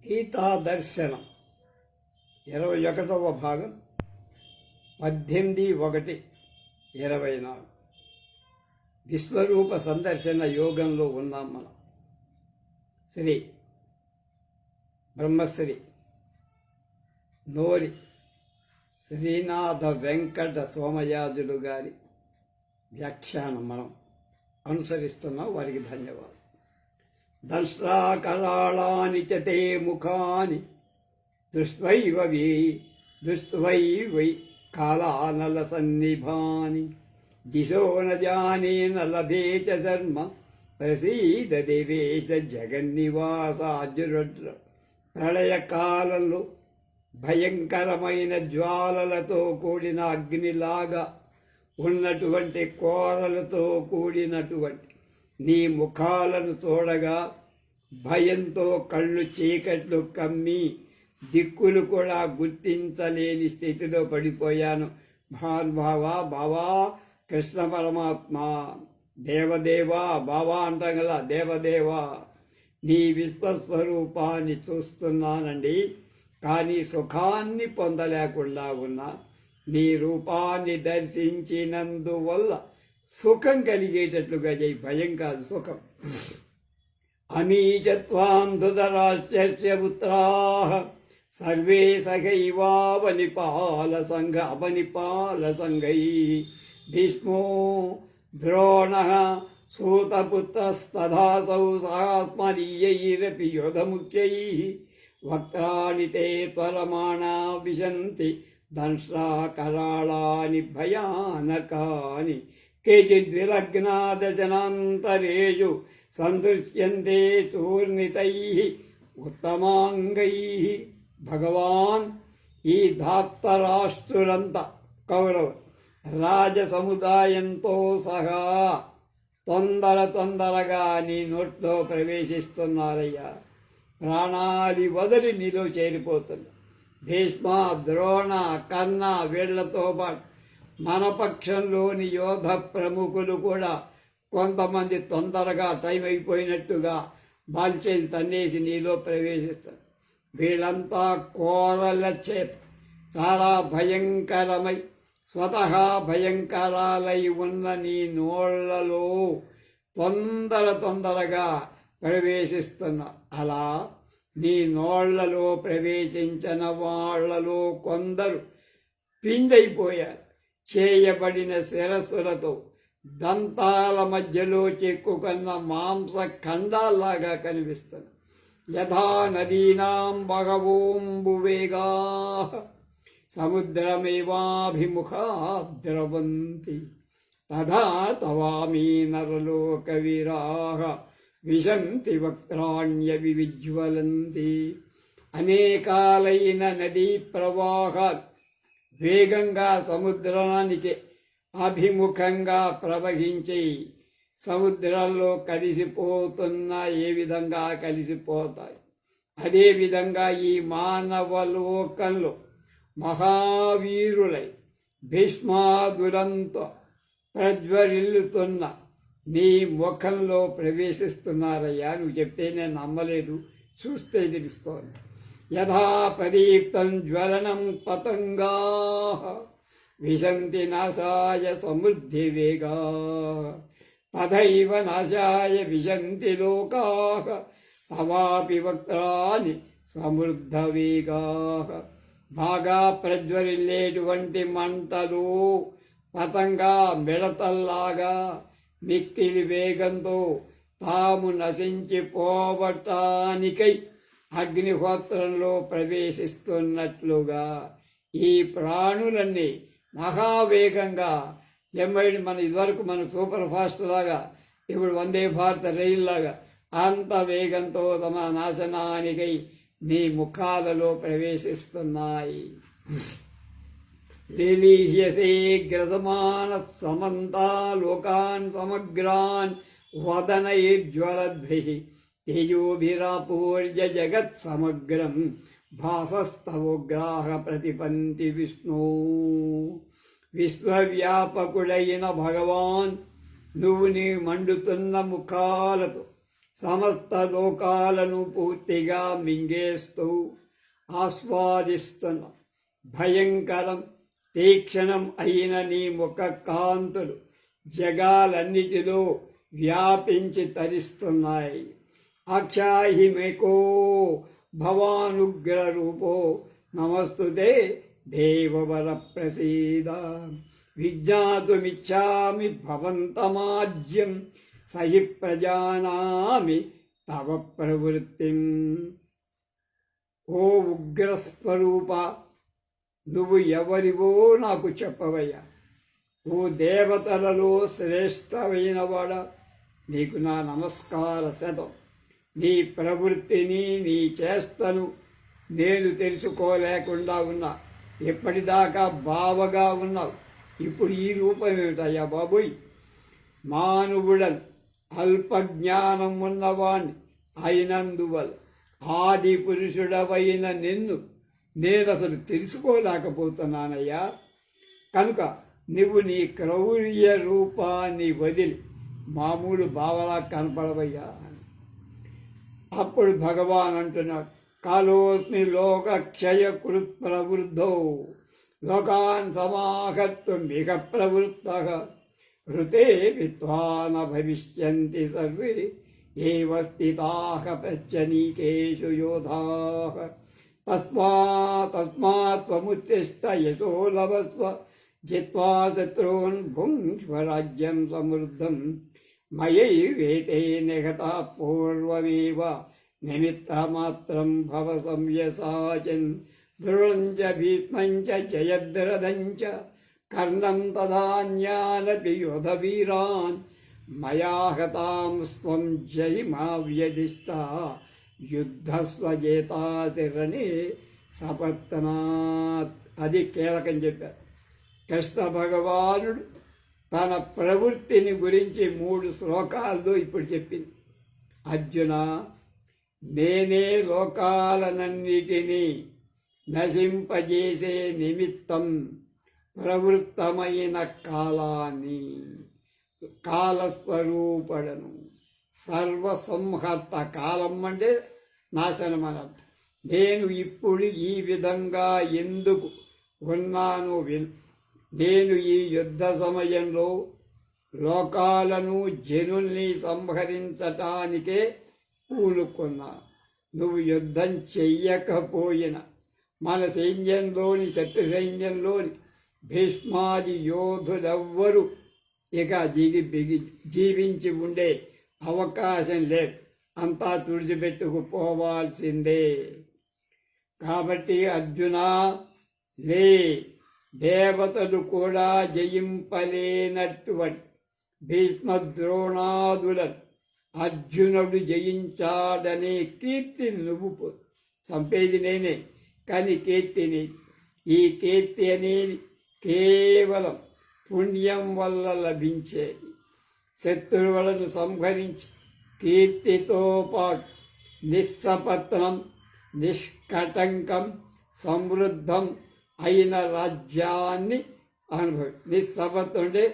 గీతా దర్శనం 21వ భాగం 18/1/24 విశ్వరూప సందర్శన యోగంలో ఉన్నాం మనం. శ్రీ బ్రహ్మశ్రీ నోరి శ్రీనాథ వెంకట సోమయాజులు గారి వ్యాఖ్యానం మనం అనుసరిస్తున్నాం. వారికి ధన్యవాదాలు. దంశ్రాకరాళాని చ తే ముఖాని దృష్ట్వై కాళానల సన్నిభాని దిశో న జానే న లభే చ శర్మ ప్రసీద దేవేశ జగన్నివాసాజురుద్ర. ప్రళయకాలంలో భయంకరమైన జ్వాలలతో కూడిన అగ్నిలాగా ఉన్నటువంటి కోరలతో కూడినటువంటి నీ ముఖాలను చూడగా భయంతో కళ్ళు చీకట్లు కమ్మి దిక్కులు కూడా గుర్తించలేని స్థితిలో పడిపోయాను. భానుభావా బావా కృష్ణ పరమాత్మ, దేవదేవా బావా అంటాం కదా, దేవదేవా నీ విశ్వస్వరూపాన్ని చూస్తున్నానండి, కానీ సుఖాన్ని పొందలేకుండా ఉన్నా. నీ రూపాన్ని దర్శించినందువల్ల సుఖం కలిగేటట్లుగా చేయి. భయం కాదు, సుఖం. అమీచత్వాం ధృతరాష్ట్రస్య పుత్రాః సర్వే సఖైవావనిపాల సంఘైః భీష్మో ద్రోణః సూతపుత్రస్తథాసౌ సహాస్మదీయైరపి యోధముఖ్యైః వక్త్రాణి తే త్వరమాణా విశంతి దంశ్రాకరాళాని భయానకాని కేచిద్విలగ్నాదశనాంతరేషు సందృశ్యంతే చూర్ణితైః ఉత్తమాంగైః. భగవాన్, ఈ ధాత్తరాష్ట్రులంతా కౌరవ రాజసముదాయంతో సహా తొందరగా నీ నోట్లో ప్రవేశిస్తున్నారయ్యా. ప్రాణాలి వదిలి నీలో చేరిపోతుంది. భీష్మ, ద్రోణ, కర్ణ వీళ్లతో పాటు మన పక్షంలోని యోధ ప్రముఖులు కూడా కొంతమంది తొందరగా టైం అయిపోయినట్టుగా బాల్చేలు తన్నేసి నీలో ప్రవేశిస్తారు. వీళ్ళంతా కోరల చేత చాలా భయంకరమై స్వతహా భయంకరాలై ఉన్న నీ నోళ్లలో తొందరగా ప్రవేశిస్తున్నా. అలా నీ నోళ్లలో ప్రవేశించిన వాళ్లలో కొందరు పిందైపోయారు. చేయబడిన శిరస్సులతో దంతాల మధ్యలో చెక్కుకున్న మాంస ఖండాల్లాగా కనిపిస్తుంది. యథా నదీనాం బహవోంబువేగా సముద్రమేవాభిముఖా ద్రవంతి తథా తవామీ నరలోకవీరాః విశంతి వక్త్రాణ్యవిజ్వలంతి. అనేకాలైన నదీ ప్రవాహాలు వేగంగా సముద్రానికి అభిముఖంగా ప్రవహించి సముద్రంలో కలిసిపోతున్నా ఏ విధంగా కలిసిపోతాయి, అదేవిధంగా ఈ మానవలోకంలో మహావీరులై భీష్మాదులంతో ప్రజ్వరిల్లుతున్న నీ ముఖంలో ప్రవేశిస్తున్నారయ్యా. నువ్వు చెప్తే నేను నమ్మలేదు, చూస్తే తెలుస్తోంది. యథా ప్రదీప్తం జ్వలనం పతంగాః విశంతి నాశాయ సమృద్ధి వేగాః తథైవ నాశాయ విశంతి లోకాః తవాపి వక్త్రాని సమృద్ధ వేగాః. బాగా ప్రజ్వరిల్లేటువంటి మంటలు పతంగా మిడతల్లాగా మిక్కిలి వేగంతో తాము నశించిపోవటానికై అగ్నిహోత్రంలో ప్రవేశిస్తున్నట్లుగా ఈ ప్రాణులన్నీ మహావేగంగా మన ఇదివరకు మనకు సూపర్ ఫాస్ట్ లాగా, ఇప్పుడు వందే భారత రైలు లాగా అంత వేగంతో తమ నాశనానికై నీ ముఖాలలో ప్రవేశిస్తున్నాయి. లీలీహ్యసే గ్రసమాన సమంతా లోకాన్ సమగ్రాన్ వదనైర్జ్వలద్భిః తేజోభిరాపూర్య జగత్ సమగ్రం భాసస్తవోగ్రాహ ప్రతిపంతి విష్ణు. విశ్వవ్యాపకుడైన భగవాన్, నువ్వు నీ మండుతున్న ముఖాలతో సమస్త లోకాలను పూర్తిగా మింగేస్తూ ఆస్వాదిస్తున్న భయంకరం తీక్షణం అయిన నీ ముఖ కాంతులు జగాలన్నిటిలో వ్యాపించి తరిస్తున్నాయి. ఆఖ్యాహిమేకో భవానుగ్ర రూపో నమస్తుతే దేవవర ప్రసీద. విజ్ఞాతుమిచ్చామి భవంతమాజ్యం సహి ప్రజానామి తవ ప్రవృత్తిం. ఓ ఉగ్రస్వరూప, నువ్వు ఎవరివో నాకు చెప్పవయ్యా. ఓ దేవతలలో శ్రేష్టమైనవాడ, నీకు నా నమస్కార శతం. నీ ప్రవృత్తిని, నీ చేష్టను నేను తెలుసుకోలేకుండా ఉన్నా. ఎప్పటిదాకా బావగా ఉన్నావు, ఇప్పుడు ఈ రూపం ఏమిటయ్యా బాబోయ్? మానవుడను అల్పజ్ఞానం ఉన్నవాణ్ణి అయినందువల్ల ఆది పురుషుడవైన నిన్ను నేను అసలు తెలుసుకోలేకపోతున్నానయ్యా. కనుక నువ్వు నీ క్రౌర్య రూపాన్ని వదిలి మామూలు బావలా కనపడవయ్యా. అప్పుడు భగవాన్ అంటున్నాడు, కాలోస్మి లోక క్షయకృత్ ప్రవృద్ధో లోకాన్ సమాహర్తుం ఇహ ప్రవృత్తః ఋతే విద్వాన భవిష్యంతి సర్వే ఏవ స్థితాః పశ్చనీకేషు యోధాః. తస్మాత్ త్వముత్తిష్ట యశో లభస్వ జిత్వా శత్రూన్ భుంక్ష్వ రాజ్యం సమృద్ధం. మయైవేతే నిహతా పూర్వమేవ నిమిత్తమాత్రం భవ సంయసాచన్. ధ్రువం చ భీష్మం చ జయద్రథం చ కర్ణం తదాన్యానపి యోధవీరాన్ మయా హతాం స్వం జయిమా వ్యధిష్ఠా యుద్ధస్వజేతాశిరణే సపత్నాత్. అది కీలకం చెప్పారు. కృష్ణ భగవానుడు తన ప్రవృత్తిని గురించి 3 శ్లోకాల్లో ఇప్పుడు చెప్పింది. అర్జున, నేనే లోకాలనన్నిటినీ నశింపజేసే నిమిత్తం ప్రవృత్తమైన కాలాన్ని, కాలస్వరూపడను, సర్వసంహర్త. కాలం అంటే నాశనం అన్నది. నేను ఇప్పుడు ఈ విధంగా ఎందుకు ఉన్నాను నేను ఈ యుద్ధ సమయంలో లోకాలను జనుల్ని సంహరించటానికే పూనుకున్నా. నువ్వు యుద్ధం చెయ్యకపోయినా మన సైన్యంలోని శత్రు సైన్యంలోని భీష్మాది యోధులెవ్వరూ ఇక జీవించి ఉండే అవకాశం లేదు. అంతా తుడిచిపెట్టుకుపోవాల్సిందే. కాబట్టి అర్జున, లే, దేవతలు కూడా జయింపలేనటువంటి భీష్మద్రోణాదులను అర్జునుడు జయించాడనే కీర్తిని నువ్వు చంపేది నేనే, కానీ కీర్తిని, ఈ కీర్తి అనేది కేవలం పుణ్యం వల్ల లభించేది. శత్రువులను సంహరించి కీర్తితో పాటు నిస్సపత్నం, నిష్కటంకం, సమృద్ధం అయిన రాజ్యాన్ని నిస్సపత్నం అంటే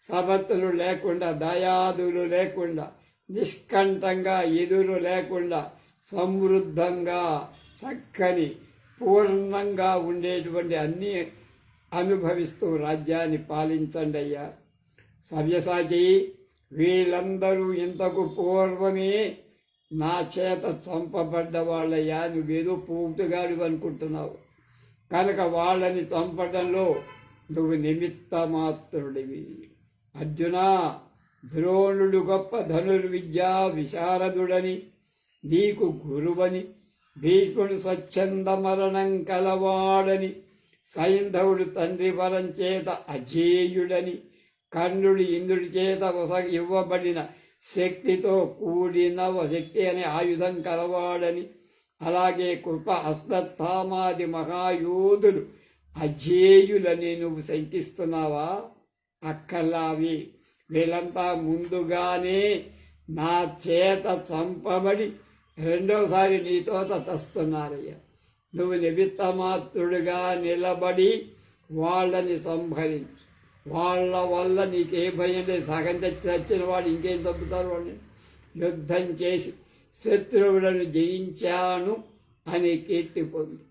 సపత్తులు లేకుండా, దయాదులు లేకుండా, నిష్కంఠంగా, ఎదురు లేకుండా, సమృద్ధంగా, చక్కని పూర్ణంగా ఉండేటువంటి అన్నీ అనుభవిస్తూ రాజ్యాన్ని పాలించండి అయ్యా. సవ్యసాచి, వీళ్ళందరూ ఇంతకు పూర్వమే నా చేత చంపబడ్డ వాళ్ళయ్యా. నువ్వేదో పూర్తిగాడు అనుకుంటున్నావు. కనుక వాళ్ళని చంపడంలో నువ్వు నిమిత్త మాత్రుడివి. అర్జున, ద్రోణుడు గొప్ప ధనుర్విద్యా విశారదుడని, నీకు గురువని, భీష్ముడు స్వచ్ఛంద మరణం కలవాడని, సైంధవుడు తండ్రి వరం చేత అజేయుడని, కర్ణుడు ఇంద్రుడి చేత ఇవ్వబడిన శక్తితో కూడిన శక్తి అనే ఆయుధం కలవాడని, అలాగే కృప అశ్వత్థామాది మహాయోధులు అజేయులని నువ్వు శంకిస్తున్నావా? అక్కర్లావి. వీళ్ళంతా ముందుగానే నా చేత చంపబడి రెండోసారి నీతో తస్తున్నారయ్యా. నువ్వు నిమిత్తమాత్రుడుగా నిలబడి వాళ్ళని సంహరించు. వాళ్ళ వల్ల నీకే భయం లేదు. సగం చచ్చిన వాడు ఇంకేం చంపుతారు వాళ్ళని? యుద్ధం చేసి శత్రువులను జయించాను అని కీర్తి పొంది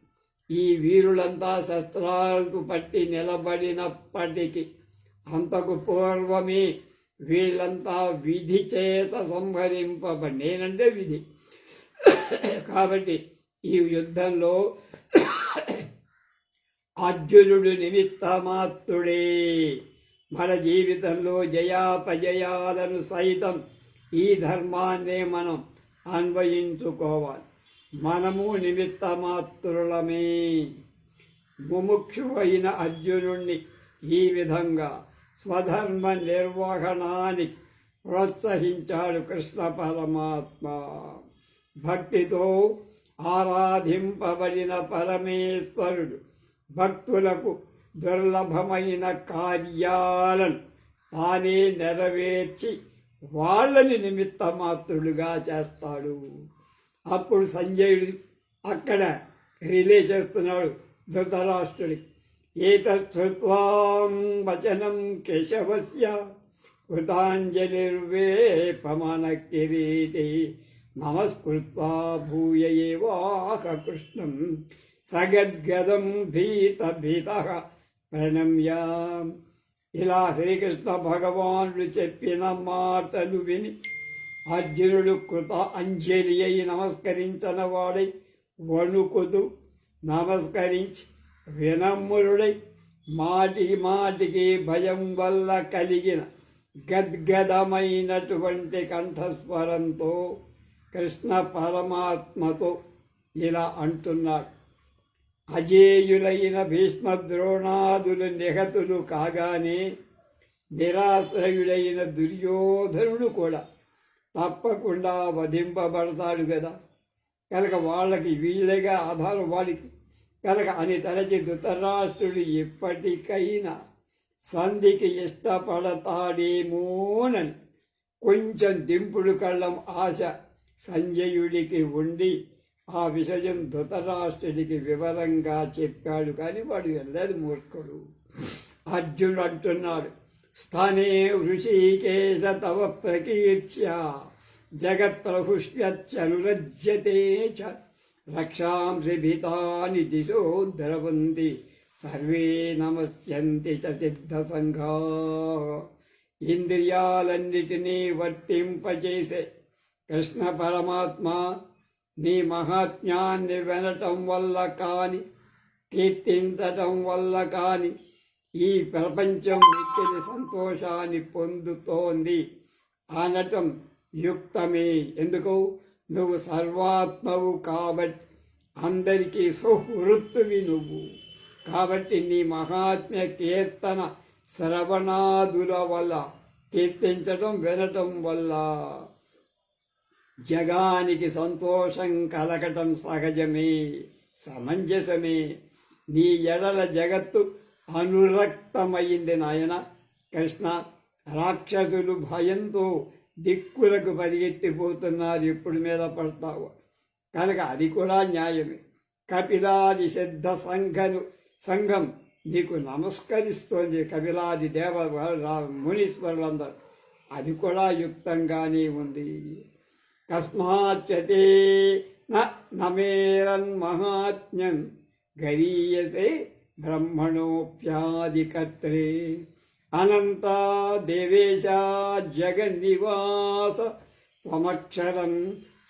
ఈ వీరులంతా శస్త్రాలకు పట్టి నిలబడినప్పటికీ అంతకు పూర్వమే వీళ్ళంతా విధి చేత సంహరింపబడి, నేనంటే విధి కాబట్టి ఈ యుద్ధంలో అర్జునుడు నిమిత్త మాత్రుడే. మన జీవితంలో జయాపజయాలను సైతం ఈ ధర్మాన్నే మనం అన్వయించుకోవాలి. మనము నిమిత్త మాత్రులమే. ముముక్షువైన అర్జునుణ్ణి ఈ విధంగా స్వధర్మ నిర్వహణానికి ప్రోత్సహించాడు కృష్ణ పరమాత్మ. భక్తితో ఆరాధింపబడిన పరమేశ్వరుడు భక్తులకు దుర్లభమైన కార్యాలను తానే నెరవేర్చి వాళ్ళని నిమిత్త మాత్రులుగా చేస్తాడు. అప్పుడు సంజయుడు అక్కడ రిలే చేస్తున్నాడు ధృతరాష్ట్రుడికి. ఏతత్స్రుత్వాం వచనం కేశవస్య కృతాంజలిర్వేపమాన కిరీటే నమస్కృత్వా భూయ ఏవాహ కృష్ణం సగద్గదం భీతః ప్రణమ్య. ఇలా శ్రీకృష్ణ భగవానుడు చెప్పిన మాటలు విని అర్జునుడు కృత అంజలి అయి నమస్కరించిన వాడై వణుకుతూ నమస్కరించి వినమ్రుడై మాటికి మాటికి భయం వల్ల కలిగిన గద్గదమైనటువంటి కంఠస్వరంతో కృష్ణ పరమాత్మతో ఇలా అంటున్నాడు. అజేయులైన భీష్మద్రోణాదులు నిహతులు కాగానే నిరాశ్రయుడైన దుర్యోధనుడు కూడా తప్పకుండా వధింపబడతాడు కదా. కనుక వాళ్ళకి వీళ్ళగా ఆధారం వాడికి కనుక అని తలచి ధృతరాష్ట్రుడు ఎప్పటికైనా సంధికి ఇష్టపడతాడేమోనని కొంచెం దింపుడు కళ్ళం ఆశ సంజయుడికి ఉండి ఆ విషయం ధృతరాష్ట్రుడికి వివరంగా చెప్పాడు. కానీ వాడు వెళ్ళదు, మూర్ఖుడు. అర్జునుడు అంటున్నాడు, స్థానే ఋషికేశ తవ ప్రకీర్త్య జగత్ప్రభుష్యనురజ్యతే చ రక్షాంసి భీతాని దిశో ద్రవంతి సర్వే నమస్యంతి చ సిద్ధసంఘా. ఇంద్రియాలన్నిటినీ వర్తింపచేసే కృష్ణ పరమాత్మ నీ మహాత్మ్యాన్ని వినటం వల్ల కానీ కీర్తించటం వల్ల కానీ ఈ ప్రపంచం మిక్కిలి సంతోషాన్ని పొందుతోంది అనటం యుక్తమే. ఎందుకు? నువ్వు సర్వాత్మవు కాబట్టి, అందరికీ సుహృత్తువి నువ్వు కాబట్టి నీ మహాత్మ్య కీర్తన శ్రవణాదుల వల్ల, కీర్తించటం వినటం వల్ల జగానికి సంతోషం కలగటం సహజమే, సమంజసమే. నీ ఎడల జగత్తు అనురక్తమైంది నాయన కృష్ణ. రాక్షసులు భయంతో దిక్కులకు పరిగెత్తిపోతున్నారు, ఎప్పుడు మీద పడతావు. కనుక అది కూడా న్యాయమే. కపిలాది సిద్ధ సంఘం నీకు నమస్కరిస్తోంది, కపిలాది దేవ మునీశ్వరులందరూ. అది కూడా యుక్తంగానే ఉంది. కస్మాచ్చతే నమేరన్మహాత్మ్యం గరీయసే బ్రహ్మణోప్యాదికర్త్రే అనంత దేవేశ జగన్నివాస త్వమక్షరం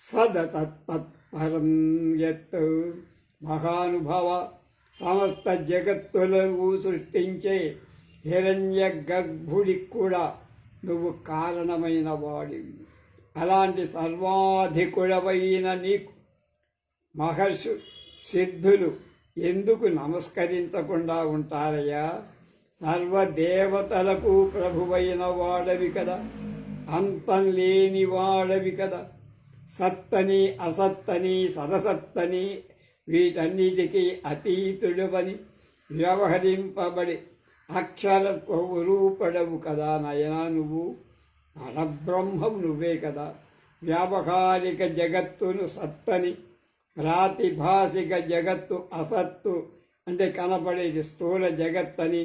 సదతత్పరం యత్. మహానుభావ, సమస్త జగత్తులను సృష్టించే హిరణ్య గర్భుడికి కూడా నువ్వు కారణమైన వాడివి. అలాంటి సర్వాధికుడవైన నీకు మహర్షి సిద్ధులు ఎందుకు నమస్కరించకుండా ఉంటారయ్యా? సర్వదేవతలకు ప్రభువైన వాడవి కదా, అంతం లేని వాడవి కదా. సత్తని అసత్తని సదసత్తని వీటన్నిటికీ అతీతుడవని వ్యవహరింపబడి అక్షర స్వరూపడవు కదా నయనా. నువ్వు పరబ్రహ్మం నువ్వే కదా. వ్యావహారిక జగత్తును సత్తని, ప్రాతిభాసిక జగత్తు అసత్తు అంటే కనపడేది స్థూల జగత్తని,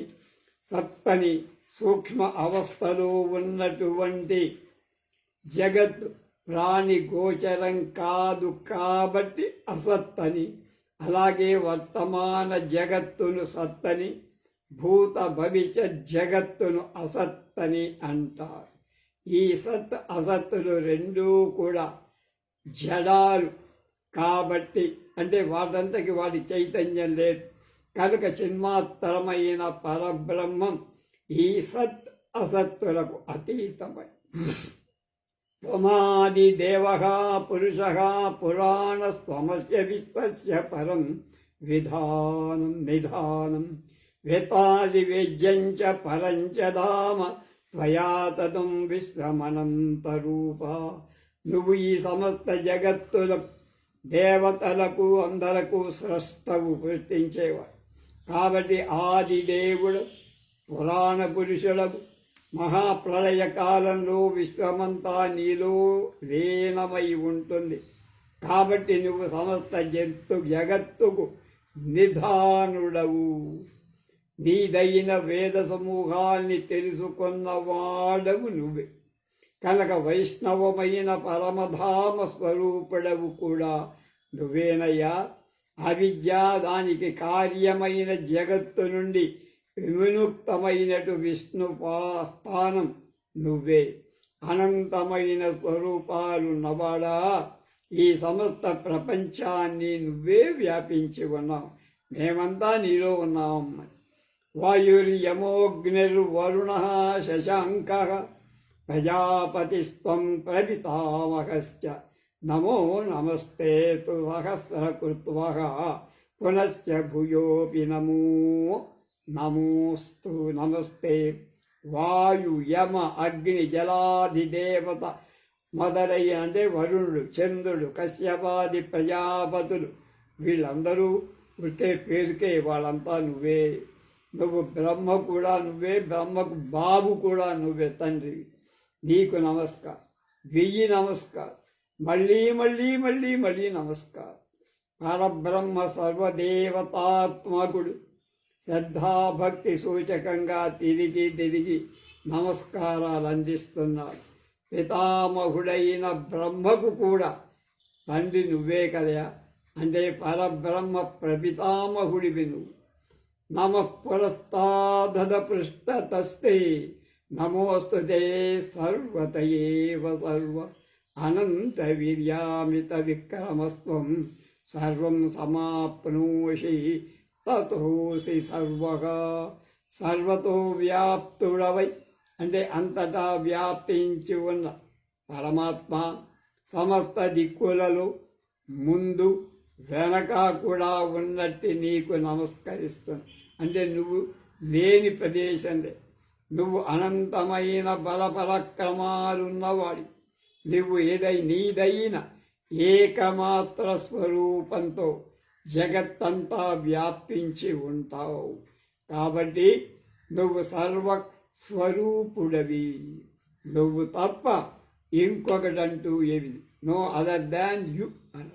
సత్తని సూక్ష్మ అవస్థలో ఉన్నటువంటి జగత్తు ప్రాణి గోచరం కాదు కాబట్టి అసత్తని, అలాగే వర్తమాన జగత్తును సత్తని, భూత భవిష్యత్ జగత్తును అసత్తని అంటారు. ఈ సత్ అసత్తులు రెండూ కూడా జడాలు కాబట్టి, అంటే వాటంతకి వాటి చైతన్యం లేదు కనుక చిన్మాత్రమైన పరబ్రహ్మం ఈ సత్ అసత్తులకు అతీతమై త్వమాది దేవః పురుషః పురాణ స్వమస్య విశ్వస్య పరం విధానం నిధానం వేతాది వేద్యం చ పరం చ ధామ త్వయా తదం విశ్వమనంతరూప. నువ్వు ఈ సమస్త జగత్తులకు దేవతలకు అందరకు స్రష్టవు, సృష్టించేవాడు కాబట్టి ఆది దేవుడు పురాణ పురుషులకు మహాప్రళయ కాలంలో విశ్వమంతా నీలో లీనమై ఉంటుంది కాబట్టి నువ్వు సమస్త జగత్తుకు నిధానుడవు. నీదైన వేద సమూహాన్ని తెలుసుకున్నవాడవు నువ్వే కనుక వైష్ణవమైన పరమధామ స్వరూపుడవు కూడా నువ్వేనయ్యా. అవిద్య దానికి కార్యమైన జగత్తు నుండి విముక్తమైనటు విష్ణు స్థానం నువ్వే. అనంతమైన స్వరూపాలు నవాడా ఈ సమస్త ప్రపంచాన్ని నువ్వే వ్యాపించి ఉన్నావు, మేమంతా నీలో ఉన్నామమ్మ. వాయుర్యమోగ్నిర్వరుణ శశాంక ప్రజాపతిస్త్వం ప్రపితామహశ్చ నమో నమస్తే తు సహస్రకృత్వః పునశ్చ భూయోపి నమో నమోస్తు. నమస్తే. వాయు యమ అగ్ని జలాధిదేవత మొదలైన అంటే వరుణుడు చంద్రుడు కశ్యపాది ప్రజాపతులు వీళ్ళందరూ పుట్టే పేరుకే వాళ్ళంతా నువ్వే. నువ్వు బ్రహ్మ కూడా నువ్వే, బ్రహ్మకు బాబు కూడా నువ్వే తండ్రి. నీకు నమస్కారం, 1000 నమస్కారం, మళ్ళీ మళ్ళీ మళ్ళీ మళ్ళీ నమస్కారం. పరబ్రహ్మ సర్వదేవతాత్మకుడు శ్రద్ధాభక్తి సూచకంగా తిరిగి తిరిగి నమస్కారాలు అందిస్తున్నాడు. పితామహుడైన బ్రహ్మకు కూడా తండ్రి నువ్వే కదయా, అంటే పరబ్రహ్మ ప్రపితామహుడివి నువ్వు. నమః పురస్తాదధ పృష్ఠతస్తే నమోస్తుతే సర్వతయేవ సర్వ అనంత వీర్యామిత విక్రమస్వం సర్వం సమాప్నోషి తతోసి సర్వగా. సర్వతో వ్యాప్తుడవై అంటే అంతటా వ్యాప్తించి ఉన్న పరమాత్మ సమస్త దిక్కులలో ముందు వెనక కూడా ఉన్నట్టు నీకు నమస్కరిస్తుంది. అంటే నువ్వు లేని ప్రదేశంలో నువ్వు అనంతమైన బలపరాక్రమాలున్నవాడి. నువ్వు నీదైన ఏకమాత్ర స్వరూపంతో జగత్తంతా వ్యాపించి ఉంటావు కాబట్టి నువ్వు సర్వస్వరూపుడవి. నువ్వు తప్ప ఇంకొకటంటూ ఏది నో అదర్ దాన్ యు అన.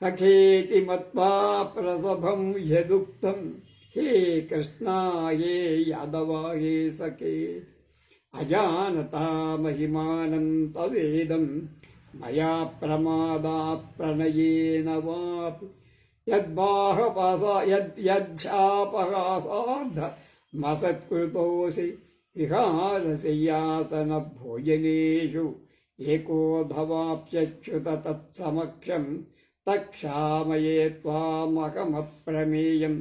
సఖేతి మత్వా ప్రసభం యదుక్తం హే కృష్ణ హే యాదవ హే సఖే అజానతా మహిమానం తవేదం మయా ప్రమాదా ప్రణయేన వాపి యద్శాపహాసార్థ మసత్కృతోసి విహారశయ్యాసన భోజనేషు ఏకోధవాప్యచ్యుత తత్సమక్షం తక్షామయే త్వామహమప్రమేయం.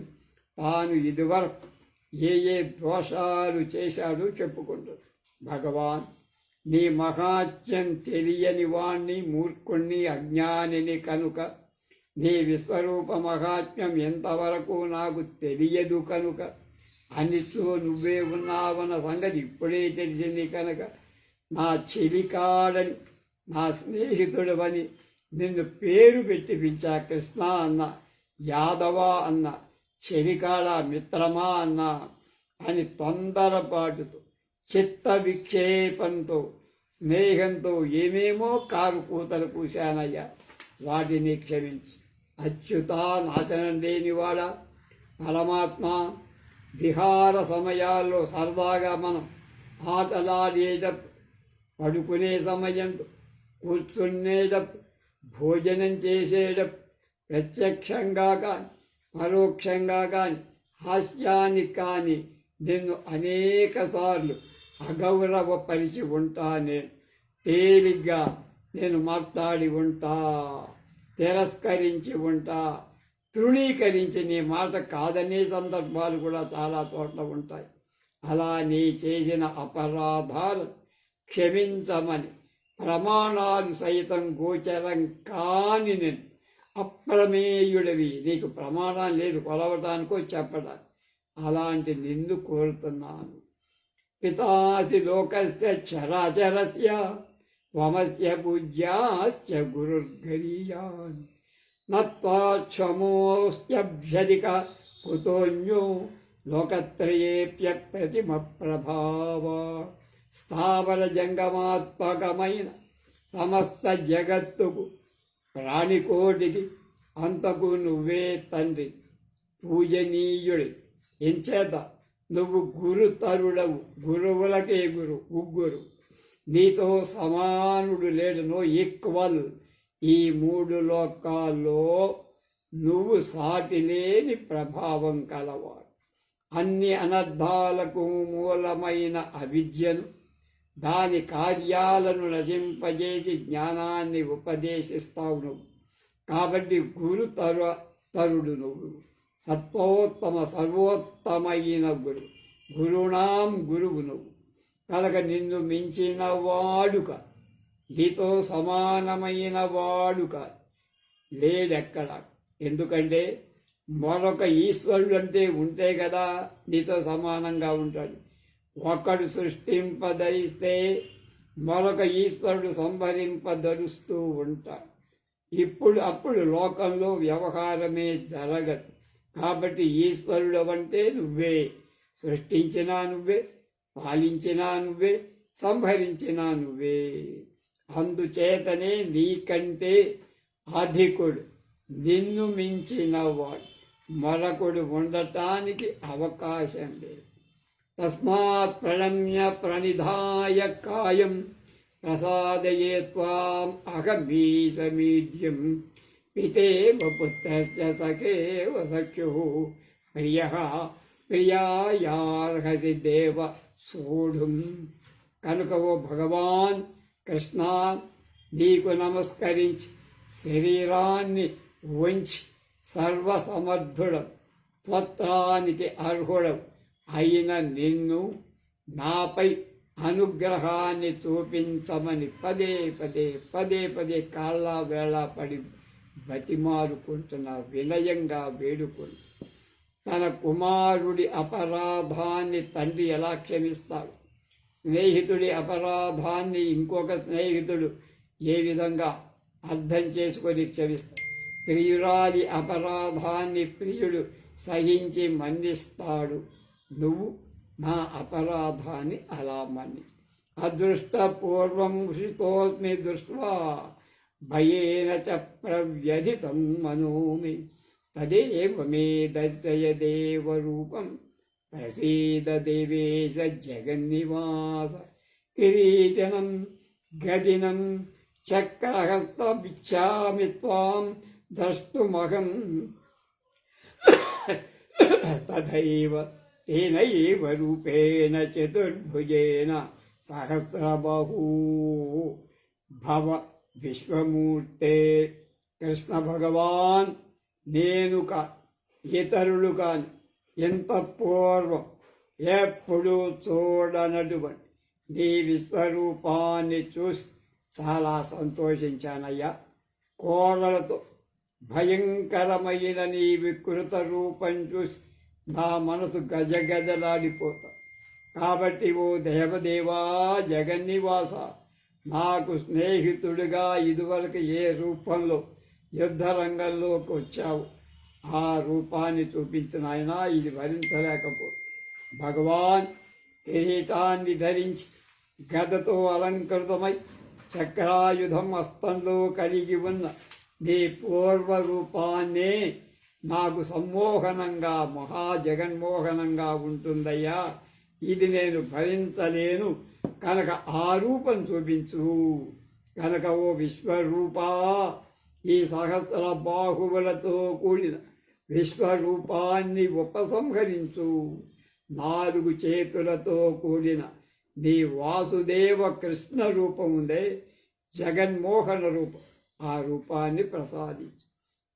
తాను ఇదివరకు ఏ దోషాలు చేశాడో చెప్పుకుంటాడు. భగవాన్ నీ మహాత్యం తెలియని వాణ్ణి, మూర్ఖుణ్ణి, అజ్ఞానిని కనుక నీ విశ్వరూప మహాత్మ్యం ఎంతవరకు నాకు తెలియదు కనుక అన్నిట్లో నువ్వే ఉన్నావన్న సంగతి ఇప్పుడే తెలిసింది కనుక నా చెలికాడని, నా స్నేహితుడవని నిన్ను పేరు పెట్టి పిలిచా. కృష్ణ అన్న, యాదవ అన్న, చెలికాడ మిత్రమా అన్న అని తొందరపాటుతో చిత్త విక్షేపంతో స్నేహంతో ఏమేమో కారు కూతలు కూశానయ్యా, వాటిని క్షమించి. అచ్యుత నాశనం లేనివాడా పరమాత్మ, విహార సమయాల్లో సరదాగా మనం ఆటలాడేట పడుకునే సమయంలో కూర్చునేటప్పుడు, భోజనం చేసేటప్పుడు ప్రత్యక్షంగా కానీ పరోక్షంగా కానీ హాస్యానికి కానీ నిన్ను అనేక సార్లు అగౌరవపరిచి ఉంటానే. తేలిగ్గా నేను మాట్లాడి ఉంటా, తిరస్కరించి ఉంటా, తృణీకరించి నీ మాట కాదనే సందర్భాలు కూడా చాలా చోట్ల ఉంటాయి. అలా నీ చేసిన అపరాధాలు క్షమించమని ప్రమాణాలు సైతం గోచరం కాని నేను అప్రమేయుడివి, నీకు ప్రమాణం లేదు కొలవటానికో చెప్పడానికి, అలాంటి నిన్ను కోరుతున్నాను. పితాసి లోకస్య చరాచరస్య త్వమస్య పూజ్యాశ్చ గురుర్గరీయాన్ నత్వాక్షమోస్త్యభ్యధిక కుతోన్యో లోకత్రయేప్య ప్రతిమ ప్రభావ. స్థావర జంగమాత్మకమైన సమస్త జగత్తుకు ప్రాణికోటికి అంతకు నువ్వే తండ్రి, పూజనీయుడి. ఎంచేత నువ్వు గురుతరుడవు, గురువులకే గురు, ముగ్గురు. నీతో సమానుడు లేడు, నో ఈక్వల్. ఈ మూడు లోకాల్లో నువ్వు సాటి లేని ప్రభావం కలవాడు. అన్ని అనర్థాలకు మూలమైన అవిద్యను, దాని కార్యాలను నశింపజేసి జ్ఞానాన్ని ఉపదేశిస్తావు నువ్వు. కాబట్టి తరుడు నువ్వు, సత్వోత్తమ సర్వోత్తమైన గురు, గురుణాం గురువు నువ్వు. కనుక నిన్ను మించిన వాడుక, నీతో సమానమైన వాడుక లేడెక్కడ. ఎందుకంటే మరొక ఈశ్వరుడు అంటే ఉంటే కదా నీతో సమానంగా ఉంటాడు. ఒకడు సృష్టింపదరిస్తే మరొక ఈశ్వరుడు సంహరింపదరుస్తూ ఉంటాడు. అప్పుడు లోకంలో వ్యవహారమే జరగదు. కాబట్టి ఈశ్వరుడు అంటే నువ్వే, సృష్టించినా నువ్వే, పాలించినా నువ్వే, సంహరించినా నువ్వే. అందుచేతనే నీకంటే అధికుడు, నిన్ను మించిన వాడు మరొకడు ఉండటానికి అవకాశం లేదు. తస్మాత్ ప్రణమ్య ప్రణిధాయ కాయం ప్రసాదయే త్వాం అహమీశమీడ్యం. పితేవ పుత్రశ్చ సఖేవ సఖ్యుః ప్రియః ప్రియాయార్హసి దేవ సోఢుం. కనుక ఓ భగవాన్ కృష్ణ, నీకు నమస్కరించి శరీరాన్ని వంచి సర్వసమర్థుడం, స్తోత్రానికి అర్హుడం అయిన నిన్ను నాపై అనుగ్రహాన్ని చూపించమని పదే పదే కాళ్ళ వేళ పడి బతిమారుకుంటున్నా, వినయంగా వేడుకుంటు. తన కుమారుడి అపరాధాన్ని తండ్రి ఎలా క్షమిస్తాడు? స్నేహితుడి అపరాధాన్ని ఇంకొక స్నేహితుడు ఏ విధంగా అర్థం చేసుకొని క్షమిస్తాడు? ప్రియురాలి అపరాధాన్ని ప్రియుడు సహించి మన్నిస్తాడు. నువ్వు నా అపరాధాన్ని అలా మన్ని. అదృష్టపూర్వం ఉషితోస్మి దృష్ట్వా భయేన చ ప్రవ్యధితం మనోమి. తదేవ మే దర్శయ దేవరూపం ప్రసీద దేవేశ జగన్నివాస. కిరీటనం గదినం చక్రహస్తమిచ్చామి త్వాం ద్రష్టుమహం. తథైవ తేనైవ రూపేణ చతుర్భుజేన సహస్రబాహూ భవ విశ్వమూర్తే. కృష్ణ భగవాన్, నేను ఇతరులు కాని ఎంత పూర్వం ఎప్పుడూ చూడనటువంటి నీ విశ్వరూపాన్ని చూసి చాలా సంతోషించానయ్యా. కోరలతో భయంకరమైన నీ వికృత రూపం చూసి నా మనసు గజగజలాడిపోతా. కాబట్టి ఓ దేవదేవా జగన్నివాస, నాకు స్నేహితుడిగా ఇదివరకు ఏ రూపంలో యుద్ధ రంగంలోకి వచ్చావు ఆ రూపాన్ని చూపించిన ఆయన ఇది భరించలేకపో. భగవాన్, కిరీటాన్ని ధరించి గదతో అలంకృతమై చక్రాయుధం హస్తంలో కలిగి ఉన్న నీ పూర్వ రూపాన్నే నాకు సమ్మోహనంగా, మహాజగన్మోహనంగా ఉంటుందయ్యా. ఇది నేను భరించలేను, కనుక ఆ రూపం చూపించు. కనుక ఓ విశ్వరూపా, ఈ సహస్ర బాహువులతో కూడిన విశ్వరూపాన్ని ఉపసంహరించు. 4 చేతులతో కూడిన నీ వాసుదేవ కృష్ణ రూపముందే జగన్మోహన రూపం, ఆ రూపాన్ని ప్రసాదించు.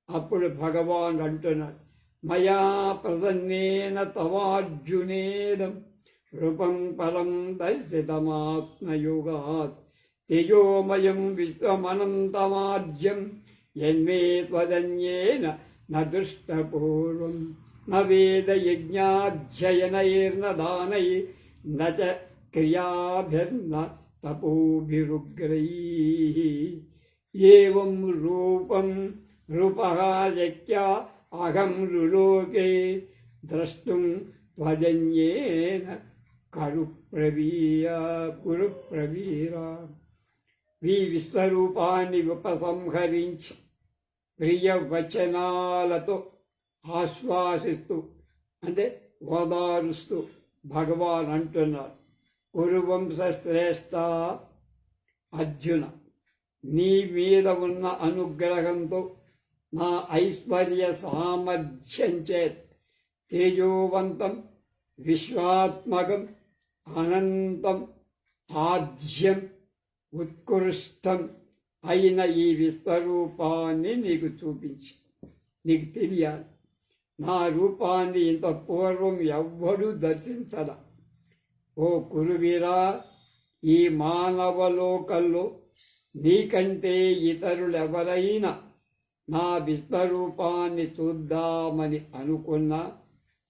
అప్పుడు భగవాన్ అంటున్నాడు, మయా ప్రసన్నేన తవార్జునేదం రూపం పరం దర్శితమాత్మయోగాత్ తేజోమయం విశ్వమనంతమాజ్యం యన్మే త్వదన్యేన న దృష్టపూర్వం న వేద యజ్ఞాధ్యయనైర్న దానై న చ క్రియాభిర్న తపోభిరుగ్రైః ఏవం రూపం రూపః శక్య అహం రులోకే ద్రష్టుం త్వజన్యేన కురు ప్రవీరా. ఈ విశ్వరూపాన్ని ఉపసంహరించి ప్రియ వచనాలతో ఆశ్వాసిస్తూ అంటే ఓదారుస్తూ భగవాన్ అంటున్నారు, కురువంశశ్రేష్ఠ అర్జున, నీ మీద ఉన్న అనుగ్రహంతో నా ఐశ్వర్య సామర్థ్యం చేత తేజోవంతం విశ్వాత్మకం అనంతం ఆద్యం ఉత్కృష్టం అయిన ఈ విశ్వరూపాన్ని నీకు చూపించి నీకు తెలియాలి. నా రూపాన్ని ఇంత పూర్వం ఎవ్వడూ దర్శించదా. ఓ కురువీరా, ఈ మానవలోకంలో నీకంటే ఇతరులెవరైనా నా విశ్వరూపాన్ని చూద్దామని అనుకున్నా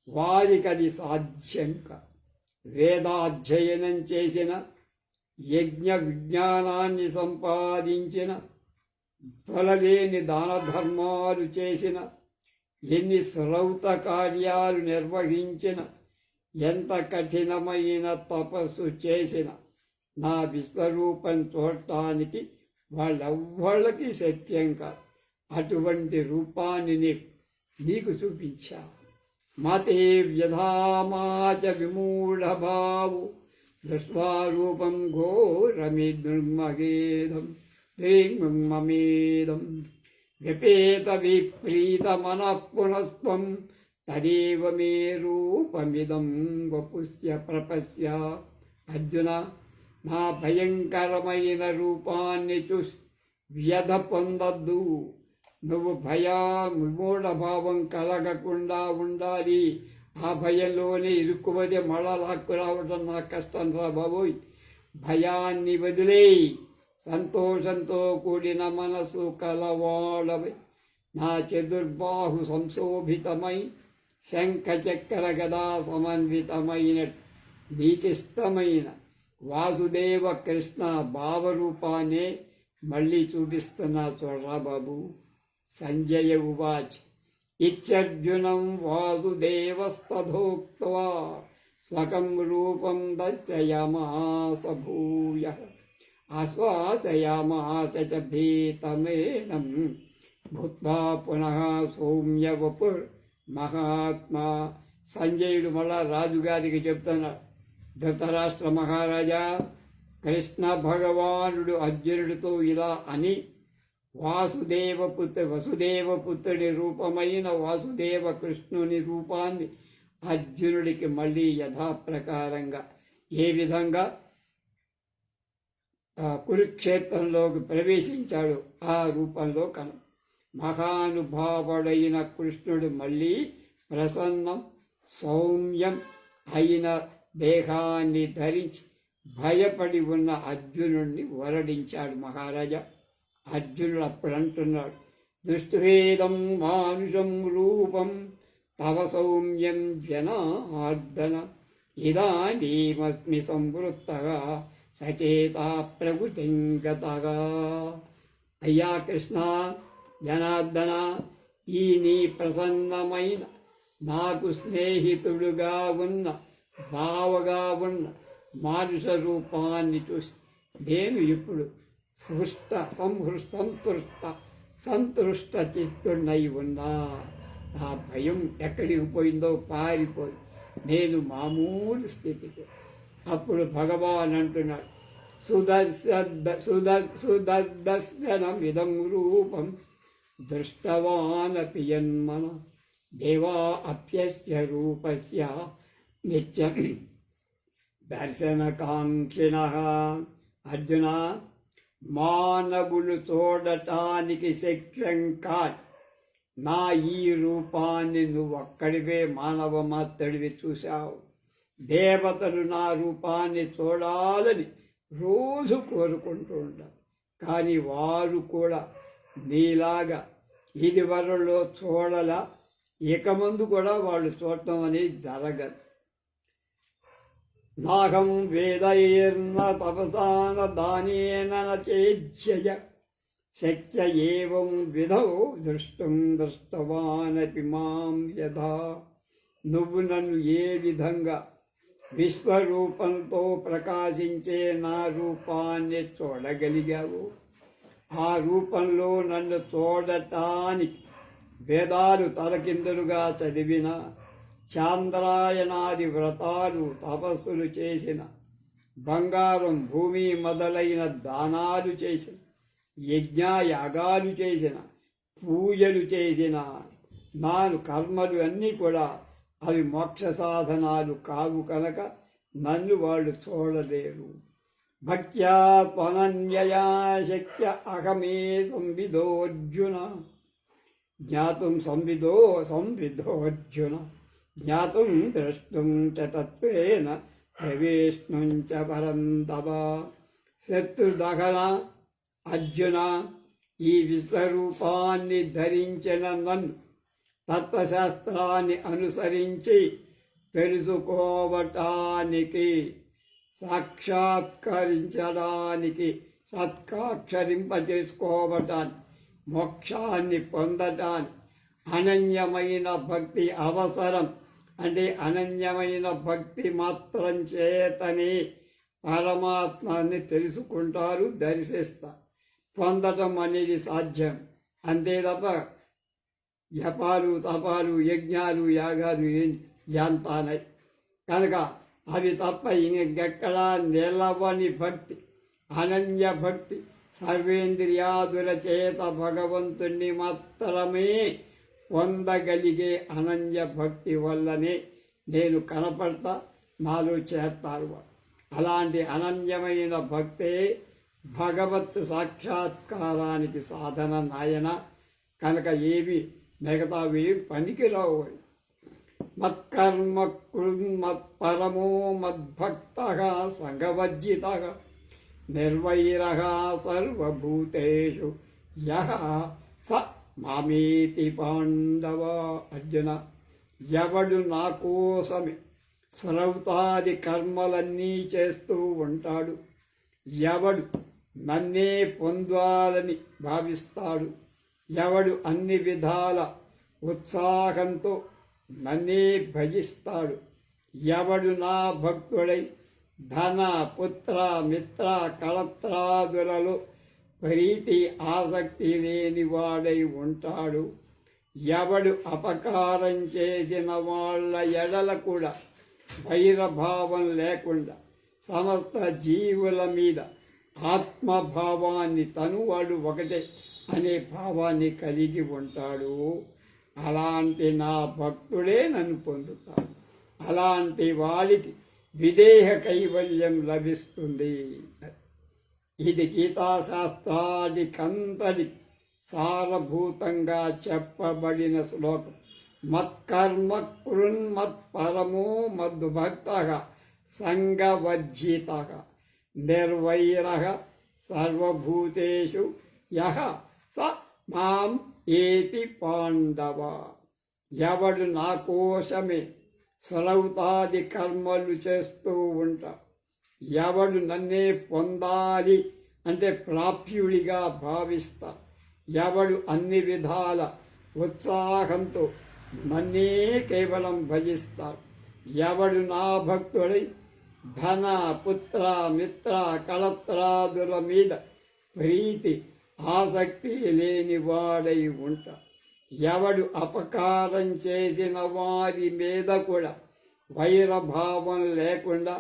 వారికది సాధ్యం కాదు. వేదాధ్యయనం చేసిన, యజ్ఞ విజ్ఞానాన్ని సంపాదించిన, తొలలేని దాన ధర్మాలు చేసిన, ఎన్ని శ్రౌత కార్యాలు నిర్వహించిన, ఎంత కఠినమైన తపస్సు చేసిన నా విశ్వరూపం చూడటానికి వాళ్ళెవ్వళ్ళకి శక్యం కాదు. అటువంటి రూపాన్ని నీకు చూపించా. మతే వ్యధామాచ విమూఢభావు దృష్ట్వారూపం ఘోరమిదృమగేదం దిగ్మమేదం వ్యపేత విప్రీత మనః పునస్త్వం తదేవ మే రూపమిదం వపుస్య ప్రపశ్య. అర్జున, నా భయంకరమైన రూపాన్ని చూసి వ్యధ పొందద్దు. నువ్వు విమూఢభావం కలగకుండా ఉండాలి. ఆ భయంలోనే ఇరుక్కుపోతే మళ్ళా లాక్కు రావడం నాకు కష్టం రా బాబోయ్. భయాన్ని వదిలేయి, సంతోషంతో కూడిన మనసు కలవాడవై నా చతుర్బాహు సంశోభితమై శంఖ చక్ర గదా సమన్వితమైన నీకిష్టమైన వాసుదేవ కృష్ణ భావరూపాన్ని మళ్ళీ చూపిస్తున్నా చూడరా బాబు. సంజయ ఉవాచ ఇత్యర్జునం వాసుదేవస్తథోక్త్వా స్వకం రూపం దర్శయామాస భూయః ఆశ్వాసయామాస చ భీతమేనం భూత్వా పునః సౌమ్యవపుర్ మహాత్మా. సంజయుడు మళ్ళా రాజుగారికి చెప్తున్నాడు, ధృతరాష్ట్ర మహారాజా, కృష్ణ భగవానుడు అర్జునుడితో ఇలా అని వసుదేవపుత్రుడి రూపమైన వాసుదేవ కృష్ణుని రూపాన్ని అర్జునుడికి మళ్ళీ యథాప్రకారంగా ఏ విధంగా కురుక్షేత్రంలోకి ప్రవేశించాడు ఆ రూపంలో మహానుభావుడైన కృష్ణుడు మళ్ళీ ప్రసన్నం సౌమ్యం అయిన దేహాన్ని ధరించి భయపడి ఉన్న అర్జునుడిని వరడించాడు మహారాజా. అర్జునుడు అప్పుడు అంటున్నాడు, దృష్టివేదం మానుషం రూపం తవ సౌమ్యం జనార్దన ఇదానీమస్మి సంవృత్తః సచేత ప్రకృతిం గతః. అయ్యా కృష్ణ, జనార్దన, ఈ నీ ప్రసన్నమైన నాకు స్నేహితుడుగా ఉన్న బావగా ఉన్న మానుష రూపాన్ని చూసి నేను ఇప్పుడు సంతృష్ట చిత్తుడై ఉన్నా. నా భయం ఎక్కడికి పోయిందో పారిపోయి నేను మామూలు స్థితికి. అప్పుడు భగవాన్ అంటున్నాడు, సుదర్శనమిదం రూపం దృష్టవానపి యన్మన దేవా అప్యస్య రూపస్య నిత్యం దర్శనకాంక్షిణః. అర్జున, మానవులు చూడటానికి శక్యం కాదు నా ఈ రూపాన్ని నువ్వొక్కడివే మానవ మాత్రుడివి చూశావు. దేవతలు నా రూపాన్ని చూడాలని రోజు కోరుకుంటూ ఉంటారు. కానీ వారు కూడా నీలాగా ఇది వరలో చూడలా, ఇక ముందు కూడా వాళ్ళు చూడటం అనేది జరగదు. నాహం వేదైర్న తపసాన దానేన చేజ్యయ శక్య ఏవం విధౌ దృష్టం దృష్టవానపి మాం యథా. నువ్వు నన్ను ఏ విధంగా విశ్వరూపంతో ప్రకాశించే నా రూపాన్ని చూడగలిగావు, ఆ రూపంలో నన్ను చూడటానికి వేదాలు తలకిందులుగా చదివిన, చాంద్రాయణాది వ్రతాలు తపస్సులు చేసిన, బంగారం భూమి మొదలైన దానాలు చేసిన, యజ్ఞయాగాలు చేసిన, పూజలు చేసిన నాను కర్మలు అన్నీ కూడా అవి మోక్ష సాధనాలు కావు కనుక నన్ను వాళ్ళు చూడలేరు. భక్త్యా త్వనన్యయా శక్య అహమే సంవిదోర్జున జ్ఞాతుం సంవిదోర్జున జ్ఞాతుం ద్రష్టుం చ తత్వేన ప్రవేష్ణుం చ పరంతవ. శత్రుదహన అర్జున, ఈ విశ్వరూపాన్ని ధరించిన నన్ను తత్వశాస్త్రాన్ని అనుసరించి తెలుసుకోవటానికి, సాక్షాత్కరించడానికి, సత్కాక్షరింపజేసుకోవటానికి, మోక్షాన్ని పొందటానికి అనన్యమైన భక్తి అవసరం. అంటే అనన్యమైన భక్తి మాత్రం చేతనే పరమాత్మాన్ని తెలుసుకుంటారు, దర్శిస్తారు. పొందటం అనేది సాధ్యం. అంతే తప్ప జపాలు తపాలు యజ్ఞాలు యాగాలు జాంతానై కనుక అవి తప్ప ఇంకెక్కడా నిలవని భక్తి, అనన్య భక్తి, సర్వేంద్రియాదుల చేత భగవంతుణ్ణి మాత్రమే పొందగలిగే అనన్య భక్తి వల్లనే నేను కనపడతా, నాలో చేస్తారు. అలాంటి అనన్యమైన భక్తే భగవత్ సాక్షాత్కారానికి సాధన నాయన. కనుక ఏవి మిగతావి పనికిరావు. మత్కర్మ మత్పరమో మద్భక్తః సంగవర్జితః నిర్వైరః సర్వభూతేషు యః స మామేతి పాండవ. అర్జున, ఎవడు నా కోసమే శ్రౌతాది కర్మలన్నీ చేస్తూ ఉంటాడు, ఎవడు నన్నే పొందాలని భావిస్తాడు, ఎవడు అన్ని విధాల ఉత్సాహంతో నన్నే భజిస్తాడు, ఎవడు నా భక్తుడై ధన పుత్ర మిత్ర కళత్రాదులలో ప్రీతి ఆసక్తి లేని వాడై ఉంటాడు, ఎవడు అపకారం చేసిన వాళ్ళ ఎడల కూడా వైరభావం లేకుండా సమస్త జీవుల మీద ఆత్మభావాన్ని తను వాడు ఒకటే అనే భావాన్ని కలిగి ఉంటాడు, అలాంటి నా భక్తుడే నన్ను పొందుతాడు. అలాంటి వాడికి విదేహ కైవల్యం లభిస్తుంది. ఇది గీతాశాస్త్రాదికంతటి సారభూతంగా చెప్పబడిన శ్లోకం. మత్కర్మ కృన్మత్పరమో మద్భక్తః సంగవర్జితః నిర్వైరః సర్వభూతేషు యః స మాం ఏతి పాండవ. ఎవడు నా కోసమే శ్రౌతాది కర్మలు చేస్తూ ఉంటా, ఎవడు నన్నే పొందాలి అంటే ప్రాప్యుడిగా భావిస్తా, ఎవడు అన్ని విధాల ఉత్సాహంతో నన్నే కేవలం భజిస్తారు, ఎవడు నా భక్తుడై ధన పుత్ర మిత్ర కళత్రాదుల మీద ప్రీతి ఆసక్తి లేని వాడై ఉంటా, ఎవడు అపకారం చేసిన వారి మీద కూడా వైరభావం లేకుండా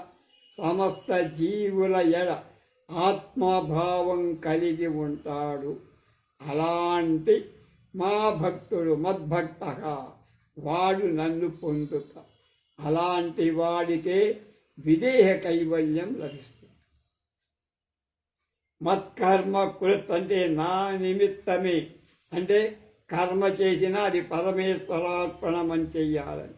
సమస్త జీవుల ఎడ ఆత్మభావం కలిగి ఉంటాడు. అలాంటి మా భక్తుడు మద్భక్త వాడు నన్ను పొందుతా. అలాంటి వాడికే విదేహ కైవల్యం లభిస్తుంది. మత్కర్మ కృత్ అంటే నా నిమిత్తమే, అంటే కర్మ చేసినా అది పరమేశ్వరార్పణమని చెయ్యాలని.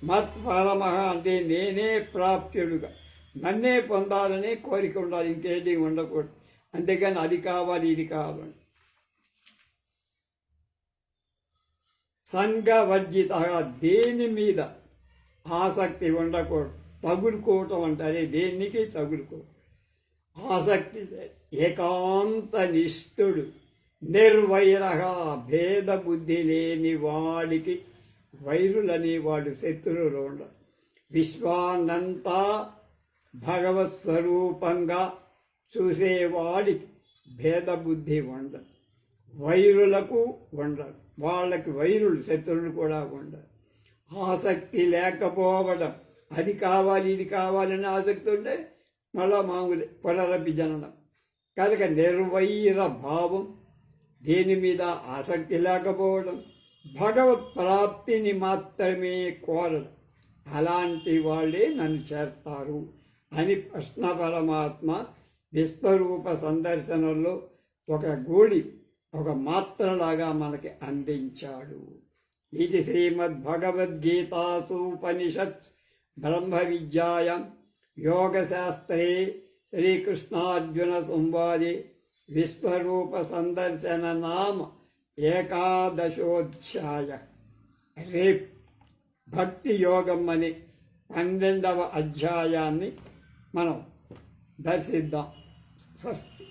మత్ పరమ అంటే నేనే ప్రాప్యుడుగా, నన్నే పొందాలనే కోరిక ఉండాలి, ఇంకేది ఉండకూడదు. అంతేగాని అది కావాలి ఇది కావాలి. సంఘవర్జిత దేని మీద ఆసక్తి ఉండకూడదు. తగులుకోవటం అంటే దేనికి తగులుకోవడం. ఆసక్తి ఏకాంత నిష్ఠుడు, నిర్వైరగా భేద బుద్ధి లేని వాడికి వైరులని వాడు శత్రువులు ఉండరు. విశ్వాన్నంతా భగవత్ స్వరూపంగా చూసేవాడికి భేద బుద్ధి ఉండదు. వైరులకు ఉండదు. వాళ్ళకి వైరులు శత్రువులు కూడా ఉండరు. ఆసక్తి లేకపోవడం, అది కావాలి ఇది కావాలని ఆసక్తి ఉంటే మళ్ళా మామూలు పునరపి జననం. కనుక నిర్వైర భావం, దేని మీద ఆసక్తి లేకపోవడం, భగవత్ ప్రాప్తిని మాత్రమే కోరడం, అలాంటి వాళ్ళే నన్ను చేస్తారు అని కృష్ణ పరమాత్మ విశ్వరూప సందర్శనంలో ఒక గూడి, ఒక మాత్రలాగా మనకి అందించాడు. ఇది శ్రీమద్భగవద్గీతాసూపనిషత్ బ్రహ్మ విద్యాయాం యోగశాస్త్రే శ్రీకృష్ణార్జున సంవాదే విశ్వరూప సందర్శన నామ ఏకాదశోధ్యాయ. రేపు భక్తి యోగం అని 12వ అధ్యాయాన్ని మనం దర్శిద్దాం. స్వస్తి.